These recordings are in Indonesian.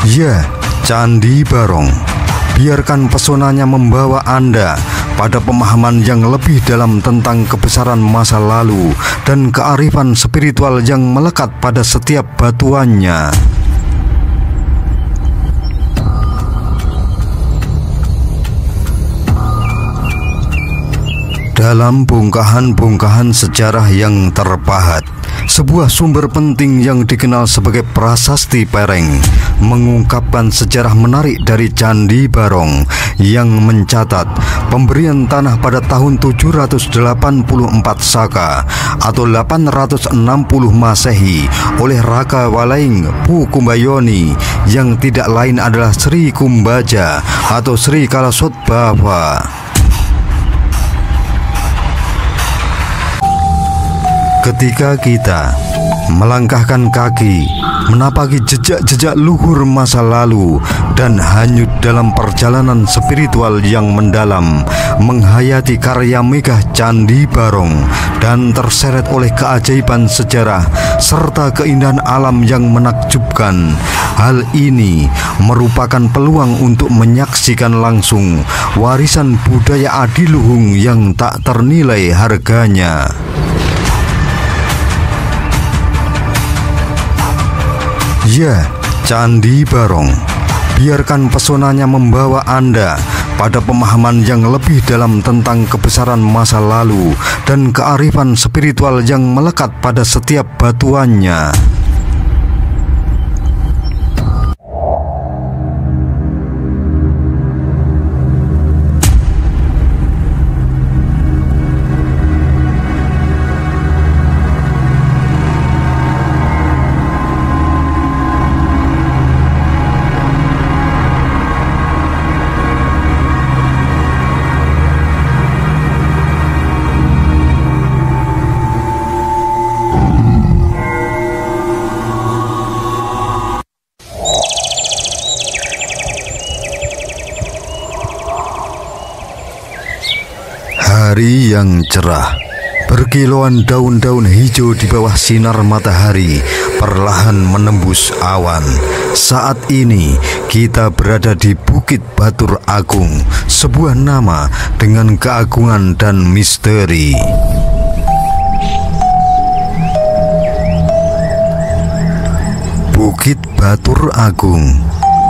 Ya, Candi Barong. Biarkan pesonanya membawa Anda pada pemahaman yang lebih dalam tentang kebesaran masa lalu dan kearifan spiritual yang melekat pada setiap batuannya. Dalam bongkahan-bongkahan sejarah yang terpahat, sebuah sumber penting yang dikenal sebagai Prasasti Pereng mengungkapkan sejarah menarik dari Candi Barong yang mencatat pemberian tanah pada tahun 784 Saka atau 860 Masehi oleh Raka Walaing Pu Kumbayoni yang tidak lain adalah Sri Kumbaja atau Sri Kalasotbava. Ketika kita melangkahkan kaki, menapaki jejak-jejak luhur masa lalu dan hanyut dalam perjalanan spiritual yang mendalam, menghayati karya megah Candi Barong dan terseret oleh keajaiban sejarah serta keindahan alam yang menakjubkan. Hal ini merupakan peluang untuk menyaksikan langsung warisan budaya adiluhung yang tak ternilai harganya. Ya, Candi Barong. Biarkan pesonanya membawa Anda pada pemahaman yang lebih dalam tentang kebesaran masa lalu dan kearifan spiritual yang melekat pada setiap batuannya. Hari yang cerah, berkilauan daun-daun hijau di bawah sinar matahari perlahan menembus awan. Saat ini kita berada di Bukit Batur Agung, sebuah nama dengan keagungan dan misteri. Bukit Batur Agung.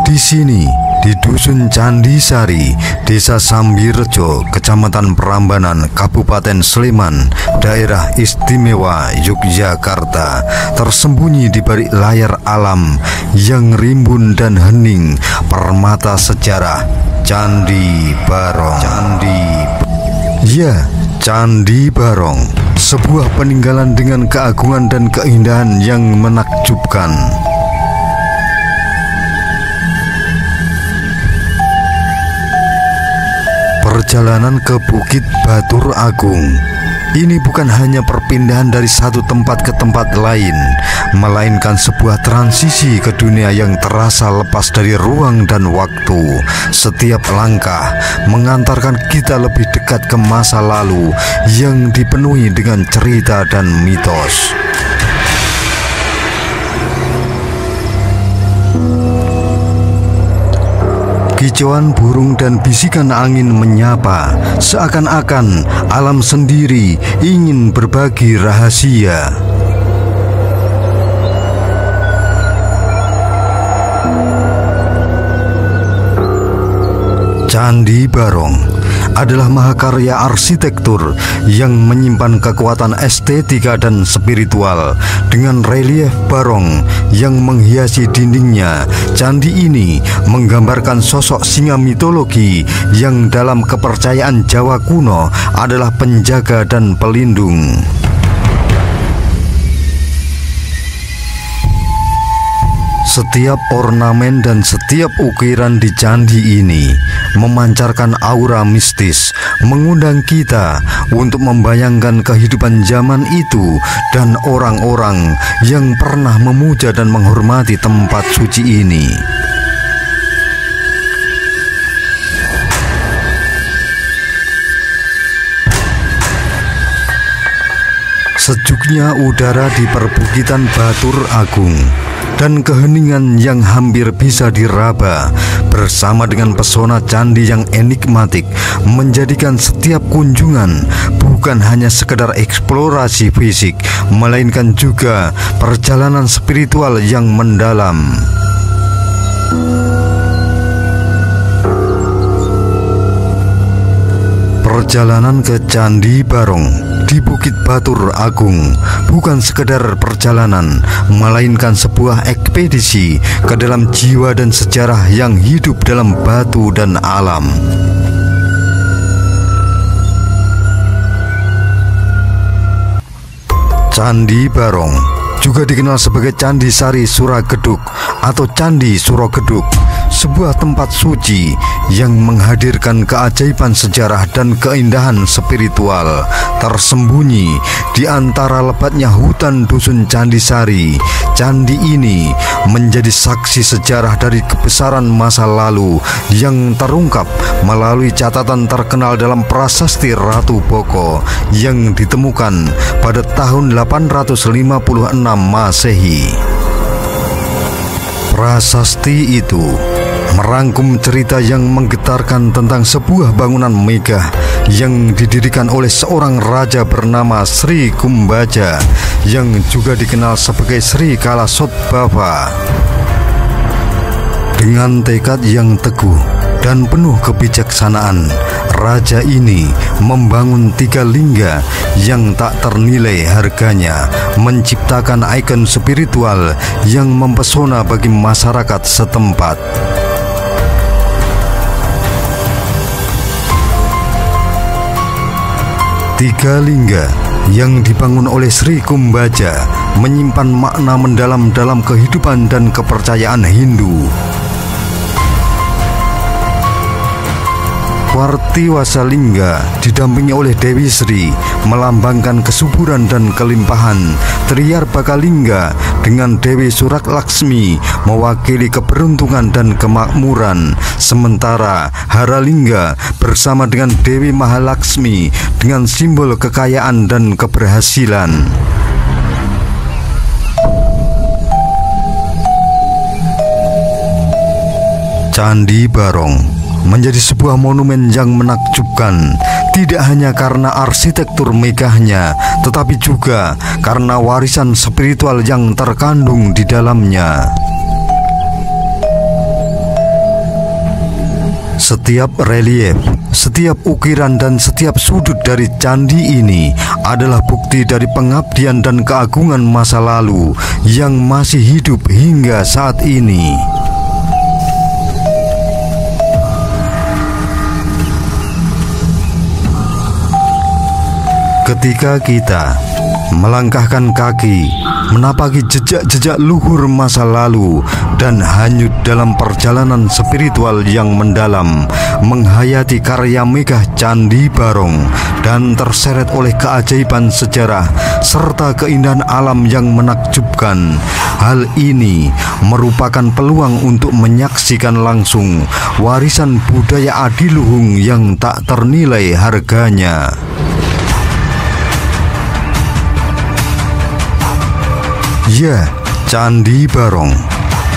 Di sini, di Dusun Candi Sari, Desa Sambirejo, Kecamatan Prambanan, Kabupaten Sleman, Daerah Istimewa Yogyakarta, tersembunyi di balik layar alam yang rimbun dan hening, permata sejarah Candi Barong. Ya, Candi Barong, sebuah peninggalan dengan keagungan dan keindahan yang menakjubkan. Perjalanan ke Bukit Batur Agung ini bukan hanya perpindahan dari satu tempat ke tempat lain, melainkan sebuah transisi ke dunia yang terasa lepas dari ruang dan waktu. Setiap langkah mengantarkan kita lebih dekat ke masa lalu yang dipenuhi dengan cerita dan mitos. Kicauan burung dan bisikan angin menyapa, seakan-akan alam sendiri ingin berbagi rahasia. Candi Barong adalah mahakarya arsitektur yang menyimpan kekuatan estetika dan spiritual. Dengan relief barong yang menghiasi dindingnya, candi ini menggambarkan sosok singa mitologi yang dalam kepercayaan Jawa kuno adalah penjaga dan pelindung. Setiap ornamen dan setiap ukiran di candi ini memancarkan aura mistis, mengundang kita untuk membayangkan kehidupan zaman itu dan orang-orang yang pernah memuja dan menghormati tempat suci ini. Sejuknya udara di perbukitan Batur Agung dan keheningan yang hampir bisa diraba, bersama dengan pesona candi yang enigmatik, menjadikan setiap kunjungan bukan hanya sekedar eksplorasi fisik, melainkan juga perjalanan spiritual yang mendalam. Perjalanan ke Candi Barong di Bukit Batur Agung bukan sekedar perjalanan, melainkan sebuah ekspedisi ke dalam jiwa dan sejarah yang hidup dalam batu dan alam. Candi Barong juga dikenal sebagai Candi Sari Surageduk atau Candi Surogeduk, sebuah tempat suci yang menghadirkan keajaiban sejarah dan keindahan spiritual tersembunyi di antara lebatnya hutan dusun Candi Sari. Candi ini menjadi saksi sejarah dari kebesaran masa lalu yang terungkap melalui catatan terkenal dalam prasasti Ratu Boko yang ditemukan pada tahun 856 Masehi. Prasasti itu merangkum cerita yang menggetarkan tentang sebuah bangunan megah yang didirikan oleh seorang raja bernama Sri Kumbaja yang juga dikenal sebagai Sri Kalasotbava. Dengan tekad yang teguh dan penuh kebijaksanaan, raja ini membangun 3 lingga yang tak ternilai harganya, menciptakan ikon spiritual yang mempesona bagi masyarakat setempat. Tiga lingga yang dibangun oleh Sri Kumbaja menyimpan makna mendalam dalam kehidupan dan kepercayaan Hindu. Wartiwasalingga didampingi oleh Dewi Sri melambangkan kesuburan dan kelimpahan. Triyarbakalingga dengan Dewi Suraklaksmi mewakili keberuntungan dan kemakmuran. Sementara Haralingga bersama dengan Dewi Mahalaksmi dengan simbol kekayaan dan keberhasilan. Candi Barong menjadi sebuah monumen yang menakjubkan, tidak hanya karena arsitektur megahnya, tetapi juga karena warisan spiritual yang terkandung di dalamnya. Setiap relief, setiap ukiran dan setiap sudut dari candi ini adalah bukti dari pengabdian dan keagungan masa lalu yang masih hidup hingga saat ini. Ketika kita melangkahkan kaki, menapaki jejak-jejak luhur masa lalu dan hanyut dalam perjalanan spiritual yang mendalam, menghayati karya megah Candi Barong dan terseret oleh keajaiban sejarah serta keindahan alam yang menakjubkan. Hal ini merupakan peluang untuk menyaksikan langsung warisan budaya adiluhung yang tak ternilai harganya. Ya, Candi Barong.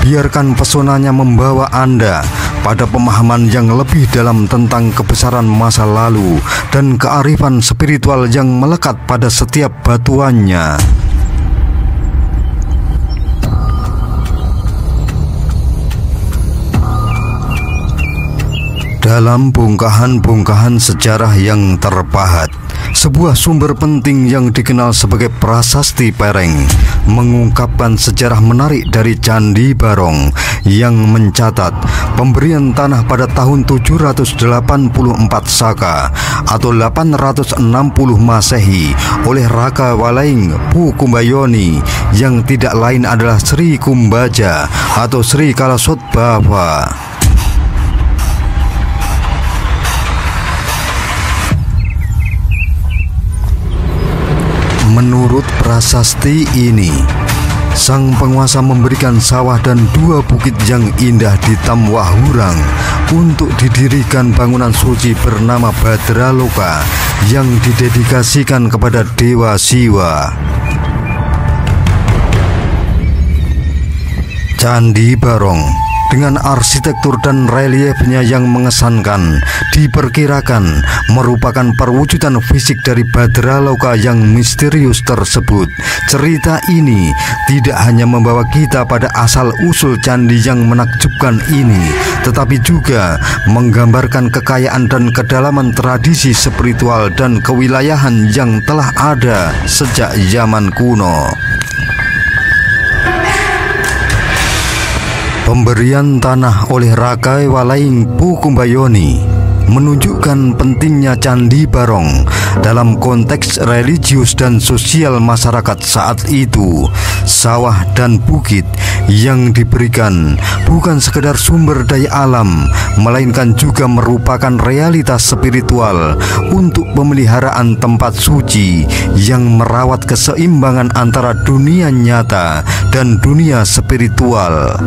Biarkan pesonanya membawa Anda pada pemahaman yang lebih dalam tentang kebesaran masa lalu dan kearifan spiritual yang melekat pada setiap batuannya. Dalam bongkahan-bongkahan sejarah yang terpahat, sebuah sumber penting yang dikenal sebagai Prasasti Pereng mengungkapkan sejarah menarik dari Candi Barong yang mencatat pemberian tanah pada tahun 784 Saka atau 860 Masehi oleh Raka Walaing Pu Kumbayoni yang tidak lain adalah Sri Kumbaja atau Sri Kalasotbava. Menurut prasasti ini, sang penguasa memberikan sawah dan 2 bukit yang indah di Tamwahurang untuk didirikan bangunan suci bernama Badraloka yang didedikasikan kepada Dewa Siwa. Candi Barong dengan arsitektur dan reliefnya yang mengesankan diperkirakan merupakan perwujudan fisik dari Badraloka yang misterius tersebut. Cerita ini tidak hanya membawa kita pada asal-usul candi yang menakjubkan ini, tetapi juga menggambarkan kekayaan dan kedalaman tradisi spiritual dan kewilayahan yang telah ada sejak zaman kuno. Pemberian tanah oleh Rakai Walaing Pukumbayoni menunjukkan pentingnya Candi Barong dalam konteks religius dan sosial masyarakat saat itu. Sawah dan bukit yang diberikan bukan sekedar sumber daya alam, melainkan juga merupakan realitas spiritual untuk pemeliharaan tempat suci yang merawat keseimbangan antara dunia nyata dan dunia spiritual.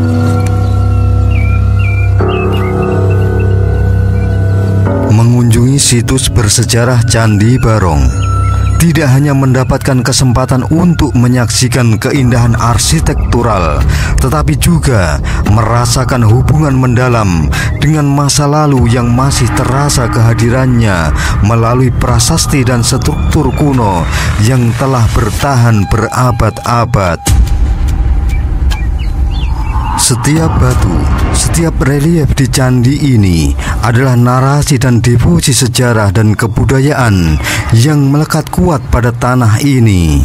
Mengunjungi situs bersejarah Candi Barong tidak hanya mendapatkan kesempatan untuk menyaksikan keindahan arsitektural, tetapi juga merasakan hubungan mendalam dengan masa lalu yang masih terasa kehadirannya melalui prasasti dan struktur kuno yang telah bertahan berabad-abad. Setiap batu, setiap relief di candi ini adalah narasi dan devosi sejarah dan kebudayaan yang melekat kuat pada tanah ini.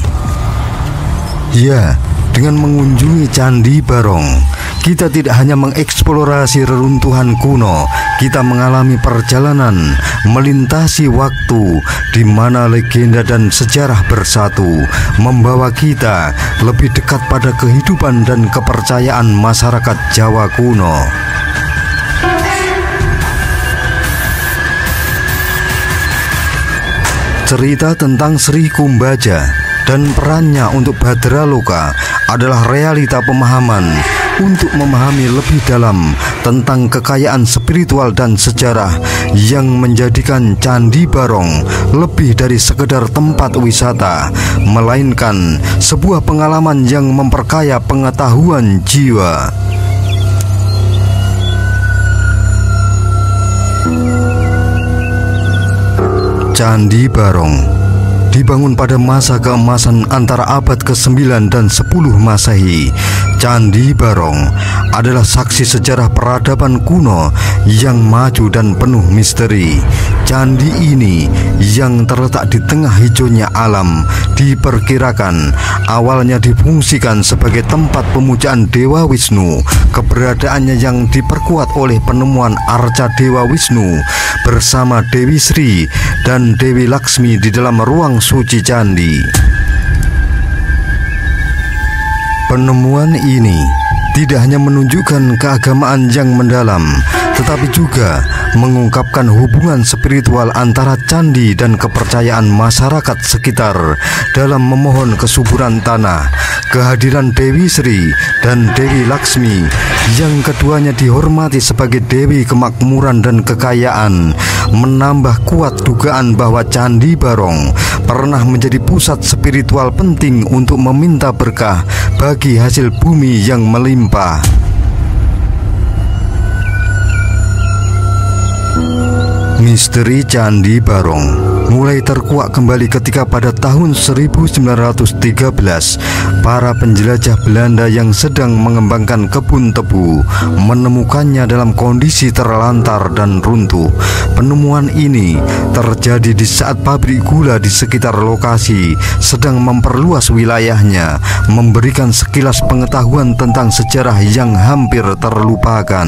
Ya, dengan mengunjungi Candi Barong, kita tidak hanya mengeksplorasi reruntuhan kuno, kita mengalami perjalanan melintasi waktu di mana legenda dan sejarah bersatu, membawa kita lebih dekat pada kehidupan dan kepercayaan masyarakat Jawa kuno. Cerita tentang Sri Kumbaja dan perannya untuk Badraloka adalah realita pemahaman untuk memahami lebih dalam tentang kekayaan spiritual dan sejarah yang menjadikan Candi Barong lebih dari sekedar tempat wisata, melainkan sebuah pengalaman yang memperkaya pengetahuan jiwa. Candi Barong dibangun pada masa keemasan antara abad ke-9 dan 10 Masehi. Candi Barong adalah saksi sejarah peradaban kuno yang maju dan penuh misteri. Candi ini yang terletak di tengah hijaunya alam diperkirakan awalnya difungsikan sebagai tempat pemujaan Dewa Wisnu. Keberadaannya yang diperkuat oleh penemuan arca Dewa Wisnu bersama Dewi Sri dan Dewi Laksmi di dalam ruang suci candi. Penemuan ini tidak hanya menunjukkan keagamaan yang mendalam, tetapi juga mengungkapkan hubungan spiritual antara candi dan kepercayaan masyarakat sekitar dalam memohon kesuburan tanah. Kehadiran Dewi Sri dan Dewi Laksmi yang keduanya dihormati sebagai Dewi Kemakmuran dan Kekayaan menambah kuat dugaan bahwa Candi Barong pernah menjadi pusat spiritual penting untuk meminta berkah bagi hasil bumi yang melimpah. Misteri Candi Barong mulai terkuak kembali ketika pada tahun 1913 para penjelajah Belanda yang sedang mengembangkan kebun tebu menemukannya dalam kondisi terlantar dan runtuh. Penemuan ini terjadi di saat pabrik gula di sekitar lokasi sedang memperluas wilayahnya, memberikan sekilas pengetahuan tentang sejarah yang hampir terlupakan.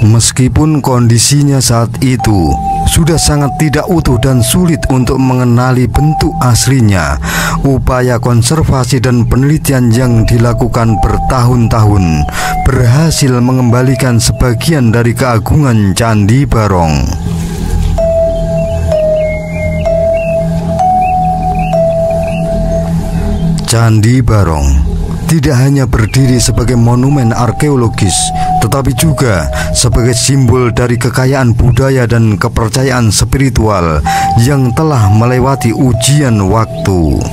Meskipun kondisinya saat itu sudah sangat tidak utuh dan sulit untuk mengenali bentuk aslinya, upaya konservasi dan penelitian yang dilakukan bertahun-tahun berhasil mengembalikan sebagian dari keagungan Candi Barong. Candi Barong tidak hanya berdiri sebagai monumen arkeologis, tetapi juga sebagai simbol dari kekayaan budaya dan kepercayaan spiritual yang telah melewati ujian waktu.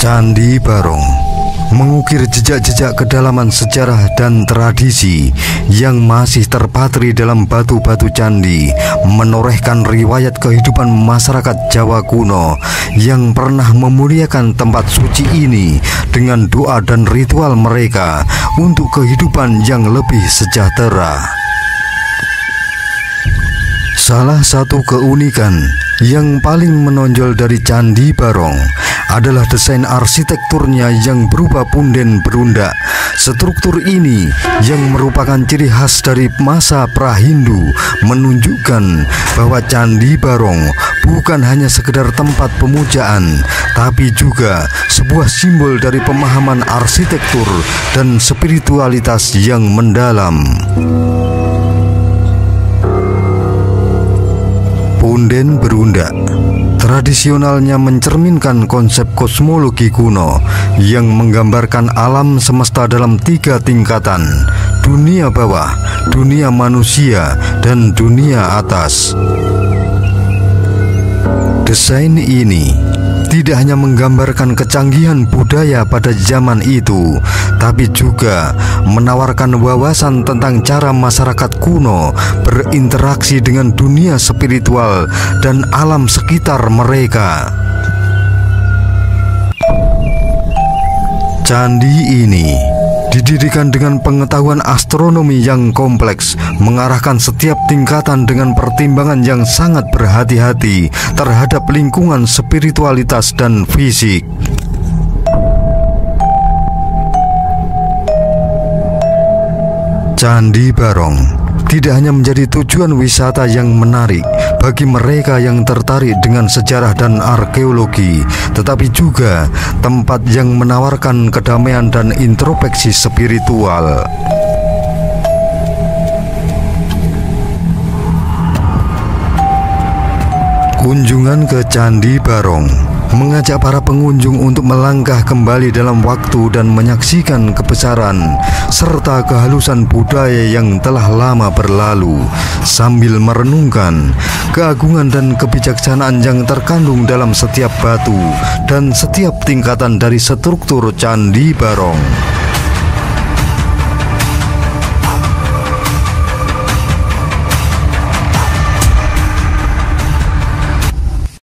Candi Barong mengukir jejak-jejak kedalaman sejarah dan tradisi yang masih terpatri dalam batu-batu candi, menorehkan riwayat kehidupan masyarakat Jawa kuno yang pernah memuliakan tempat suci ini dengan doa dan ritual mereka untuk kehidupan yang lebih sejahtera. Salah satu keunikan yang paling menonjol dari Candi Barong adalah desain arsitekturnya yang berupa punden berundak. Struktur ini yang merupakan ciri khas dari masa pra-Hindu menunjukkan bahwa Candi Barong bukan hanya sekedar tempat pemujaan, tapi juga sebuah simbol dari pemahaman arsitektur dan spiritualitas yang mendalam. Punden berundak tradisionalnya mencerminkan konsep kosmologi kuno yang menggambarkan alam semesta dalam 3 tingkatan: dunia bawah, dunia manusia, dan dunia atas. Desain ini tidak hanya menggambarkan kecanggihan budaya pada zaman itu, tapi juga menawarkan wawasan tentang cara masyarakat kuno berinteraksi dengan dunia spiritual dan alam sekitar mereka. Candi ini didirikan dengan pengetahuan astronomi yang kompleks, mengarahkan setiap tingkatan dengan pertimbangan yang sangat berhati-hati terhadap lingkungan spiritualitas dan fisik. Candi Barong tidak hanya menjadi tujuan wisata yang menarik bagi mereka yang tertarik dengan sejarah dan arkeologi, tetapi juga tempat yang menawarkan kedamaian dan introspeksi spiritual. Kunjungan ke Candi Barong mengajak para pengunjung untuk melangkah kembali dalam waktu dan menyaksikan kebesaran serta kehalusan budaya yang telah lama berlalu, sambil merenungkan keagungan dan kebijaksanaan yang terkandung dalam setiap batu dan setiap tingkatan dari struktur Candi Barong.